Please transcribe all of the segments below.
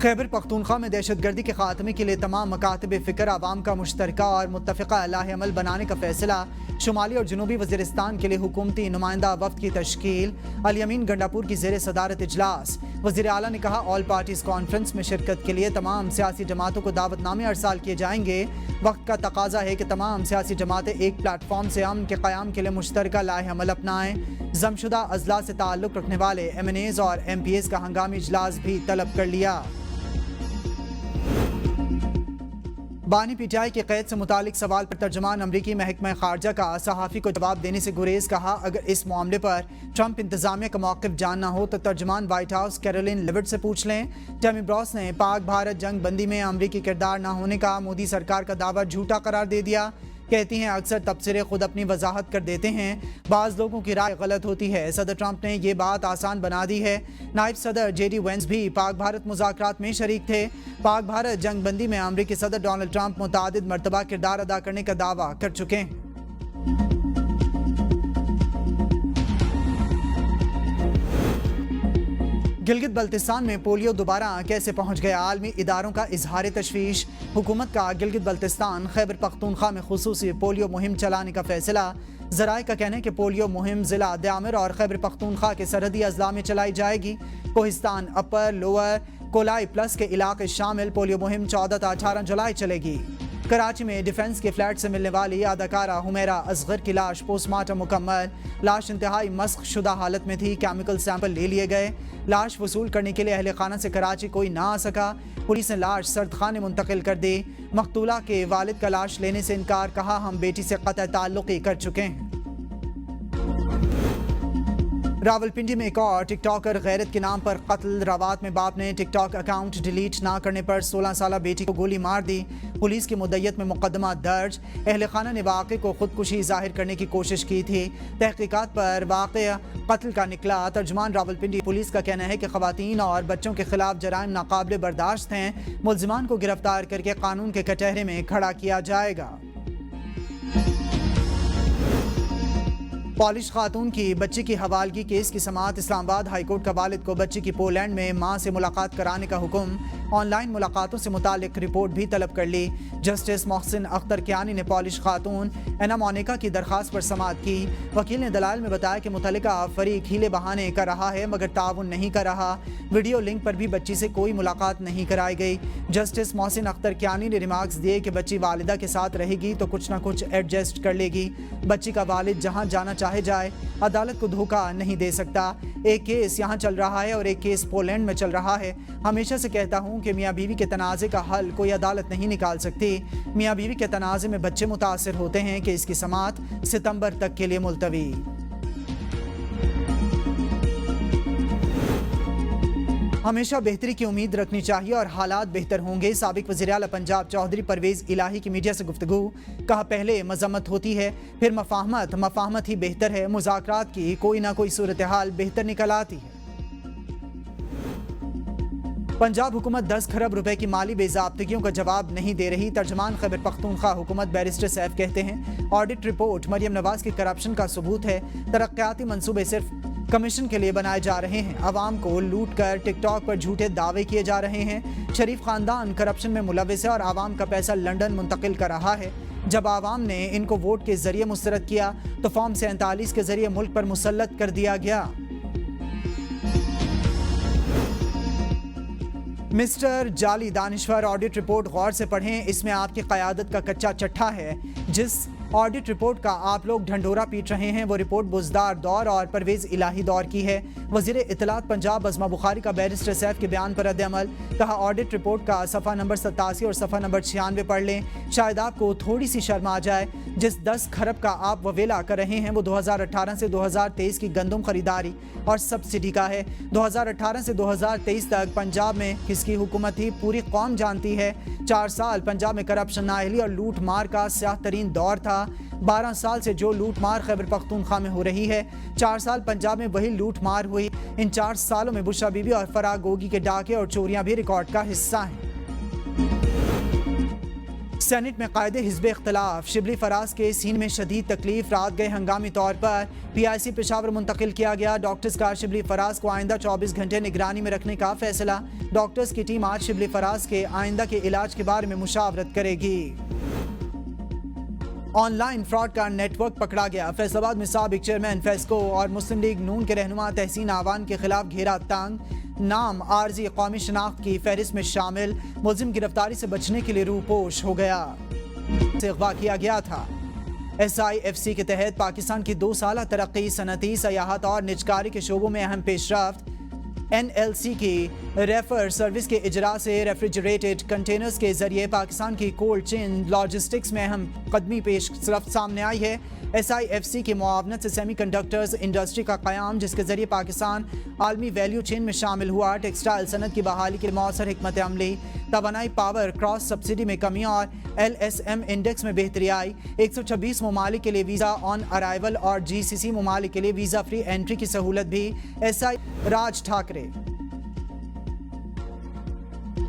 खैबर पख्तूनख्वा में दहशतगर्दी के खात्मे के लिए तमाम मकातब फ़िक्र आवाम का मुश्तरका और मुत्तफ़िक़ा लाहे अमल बनाने का फैसला। शुमाली और जनूबी वज़ीरिस्तान के लिए हुकूमती नुमाइंदा वफ़द की तश्कील। अल-यमीन गंडापुर की ज़ेर सदारत इजलास। वज़ीर आला ने कहा, ऑल पार्टीज़ कॉन्फ्रेंस में शिरकत के लिए तमाम सियासी जमातों को दावतनामे अरसाल किए जाएंगे। वक्त का तकाजा है कि तमाम सियासी जमातें एक प्लेटफॉर्म से अमन के क़याम के लिए मुश्तरका लाहे अमल अपनाएं। जमशुदा अजला से ताल्लुक़ रखने वाले MNAs और MPAs का हंगामी इजलास भी तलब कर लिया। बानी PTI के कैद से मुतालिक सवाल पर तर्जमान अमरीकी महकमा खारजा का सहाफ़ी को जवाब देने से गुरेज। कहा, अगर इस मामले पर ट्रंप इंतजामिया का मौक़िफ़ जानना हो तो तर्जमान वाइट हाउस कैरोलिन लिविट से पूछ लें। टेमी ब्रॉस ने पाक भारत जंग बंदी में अमरीकी किरदार न होने का मोदी सरकार का दावा झूठा करार दे दिया। कहती हैं, अक्सर तबसरे खुद अपनी वजाहत कर देते हैं, बाज़ लोगों की राय गलत होती है। सदर ट्रंप ने ये बात आसान बना दी है। नायब सदर JD वेंस भी पाक भारत मुज़ाकरात में शरीक थे। पाक भारत जंग बंदी में अमरीकी सदर डोनाल्ड ट्रंप मुतादिद मरतबा किरदार अदा करने का दावा कर चुके हैं। गिलगित बल्तिस्तान में पोलियो दोबारा कैसे पहुंच गया, आलमी इदारों का इजहार तशवीश। हुकूमत का गिलगित बल्तिस्तान खैबर पख्तूनख्वा में खुसूसी पोलियो मुहिम चलाने का फैसला। ज़राए का कहना है कि पोलियो मुहिम ज़िला द्यामिर और खैबर पख्तूनख्वा के सरहदी अजला में चलाई जाएगी। कोहिस्तान, अपर, लोअर, कोलाई प्लस के इलाके शामिल पोलियो मुहिम 14 से 18 जुलाई चलेगी। कराची में डिफेंस के फ्लैट से मिलने वाली अदाकारा हुमैरा असगर की लाश पोस्टमार्टम मुकम्मल। लाश इंतहाई मस्क शुदा हालत में थी। केमिकल सैंपल ले लिए गए। लाश वसूल करने के लिए अहले खाना से कराची कोई ना आ सका। पुलिस ने लाश सर्दखाने मुंतकिल कर दी। मकतूला के वालिद का लाश लेने से इनकार। कहा, हम बेटी से क़त्ल ताल्लुक़ कर चुके हैं। रावलपिंडी में एक और टिकटॉकर गैरत के नाम पर कत्ल। रवात में बाप ने टिकटॉक अकाउंट डिलीट ना करने पर 16 साला बेटी को गोली मार दी। पुलिस की मुद्दयत में मुकदमा दर्ज। अहले खाना ने वाक़े को खुदकुशी जाहिर करने की कोशिश की थी। तहकीकात पर वाक़या कत्ल का निकला। तर्जुमान रावलपिंडी पुलिस का कहना है कि ख़वातीन और बच्चों के खिलाफ जराइम नाकाबिले बर्दाश्त हैं। मुल्ज़िमान को गिरफ्तार करके कानून के कटहरे में खड़ा किया जाएगा। पॉलिश खातून की बच्ची की हवालगी केस की समाअत। इस्लामाबाद हाईकोर्ट का वालिद को बच्ची की पोलैंड में मां से मुलाकात कराने का हुक्म। ऑनलाइन मुलाकातों से मुतालिक रिपोर्ट भी तलब कर ली। जस्टिस मोहसिन अख्तर कियानी ने पॉलिश खातून एना मोनिका की दरख्वास्त पर समाअत की। वकील ने दलाइल में बताया कि मुतल्लिका फरीक हीले बहाने कर रहा है मगर ताउन नहीं कर रहा। वीडियो लिंक पर भी बच्ची से कोई मुलाकात नहीं कराई गई। जस्टिस मोहसिन अख्तर कियानी ने रिमार्क्स दिए कि बच्ची वालिदा के साथ रहेगी तो कुछ ना कुछ एडजस्ट कर लेगी। बच्ची का वालिद जहाँ जाना चाहे जाए, अदालत को धोखा नहीं दे सकता। एक केस यहाँ चल रहा है और एक केस पोलैंड में चल रहा है। हमेशा से कहता हूँ कि मियाँ बीवी के तनाज़े का हल कोई अदालत नहीं निकाल सकती। मियाँ बीवी के तनाज़े में बच्चे मुतासिर होते हैं कि इसकी समाअत सितंबर तक के लिए मुलतवी। हमेशा बेहतरी की उम्मीद रखनी चाहिए और हालात बेहतर होंगे। साबिक वज़ीर आला पंजाब चौधरी परवेज़ इलाही की मीडिया से गुफ्तगू। कहा, पहले मजम्मत होती है फिर मफाहमत, मफाहमत ही बेहतर है। मुज़ाकरात की कोई ना कोई सूरत हाल बेहतर निकल आती है। पंजाब हुकूमत 10 खरब रुपए की माली बेज़ाब्तगियों का जवाब नहीं दे रही। तर्जमान खैबर पख्तूनख्वा हुकूमत बैरिस्टर सैफ कहते हैं, ऑडिट रिपोर्ट मरियम नवाज की करप्शन का सबूत है। तरक्याती मंसूबे सिर्फ कमीशन के लिए बनाए जा रहे हैं। आवाम को लूट कर टिकटॉक पर झूठे दावे किए जा रहे हैं। शरीफ खानदान करप्शन में मुलविस है और आवाम का पैसा लंदन मुंतकिल कर रहा है। जब आवाम ने इनको वोट के जरिए मुस्तरद किया तो फॉर्म 47 के जरिए मुल्क पर मुसल्लत कर दिया गया। मिस्टर जाली दानिश्वर ऑडिट रिपोर्ट गौर से पढ़ें, इसमें आपकी क़यादत का कच्चा चट्ठा है। जिस ऑडिट रिपोर्ट का आप लोग ढंढोरा पीट रहे हैं वो रिपोर्ट बुज़दार दौर और परवेज़ इलाही दौर की है। वज़ीर इत्तलात पंजाब अज़मा बुखारी का बैरिस्टर सैफ के बयान पर रद्द-ए-अमल। कहा, ऑडिट रिपोर्ट का सफ़ा नंबर 87 और सफ़ा नंबर 96 पढ़ लें, शायद आपको थोड़ी सी शर्म आ जाए। जिस 10 खरब का आप ववेला कर रहे हैं वो 2018 से 2023 की गंदम खरीदारी और सब्सिडी का है। 2018 से 2023 तक पंजाब में किसकी हुकूमत थी पूरी कौम जानती है। 4 साल पंजाब में करप्शन, नाअहली और लूट मार का स्याह तरीन दौर था। 12 साल से जो लूट मार खैबर पख्तूनख्वा में हो रही है, 4 साल पंजाब में वही लूट मार हुई। इन 4 सालों में बुशरा बीबी और फराग गोगी के डाके और चोरियां भी रिकॉर्ड का हिस्सा हैं। سینٹ میں قائد حزب اختلاف شبلی فراز کے سینے میں شدید تکلیف، رات گئے ہنگامی طور پر PIC پشاور منتقل کیا گیا۔ ڈاکٹرز کا شبلی فراز کو آئندہ 24 گھنٹے نگرانی میں رکھنے کا فیصلہ۔ ڈاکٹرز کی ٹیم آج شبلی فراز کے آئندہ کے علاج کے بارے میں مشاورت کرے گی۔ آن لائن فراڈ کا نیٹ ورک پکڑا گیا۔ فیصل آباد میں سابق چیئرمین فیسکو اور مسلم لیگ نون کے رہنما تحسین آوان کے خلاف گھیرا تنگ، نام عارضی قومی شناخت کی فہرست میں شامل، ملزم گرفتاری سے بچنے کے لیے روپوش ہو گیا سے اغوا کیا گیا تھا۔ SIFC کے تحت پاکستان کی 2 سالہ ترقی، صنعتی، سیاحت اور نجکاری کے شعبوں میں اہم پیش رفت۔ NLC کی ریفر سروس کے اجراء سے ریفریجریٹڈ کنٹینرز کے ذریعے پاکستان کی کولڈ چین لاجسٹکس میں اہم قدمی پیش رفت سامنے آئی ہے۔ SIFC کی معاونت سے سیمی کنڈکٹرز انڈسٹری کا قیام، جس کے ذریعے پاکستان عالمی ویلیو چین میں شامل ہوا۔ ٹیکسٹائل صنعت کی بحالی کے مؤثر حکمت عملی، توانائی پاور کراس سبسڈی میں کمی اور LSM انڈیکس میں بہتری آئی۔ 126 ممالک کے لیے ویزا آن ارائیول اور GCC ممالک کے لیے ویزا فری انٹری کی سہولت بھی۔ راج ٹھاکرے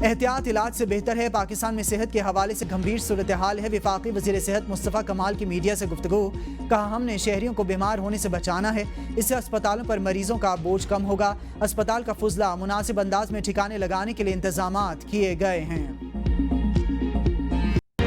احتیاط علاج سے بہتر ہے، پاکستان میں صحت کے حوالے سے گھمبیر صورتحال ہے۔ وفاقی وزیر صحت مصطفیٰ کمال کی میڈیا سے گفتگو، کہا ہم نے شہریوں کو بیمار ہونے سے بچانا ہے، اس سے اسپتالوں پر مریضوں کا بوجھ کم ہوگا۔ اسپتال کا فضلہ مناسب انداز میں ٹھکانے لگانے کے لیے انتظامات کیے گئے ہیں۔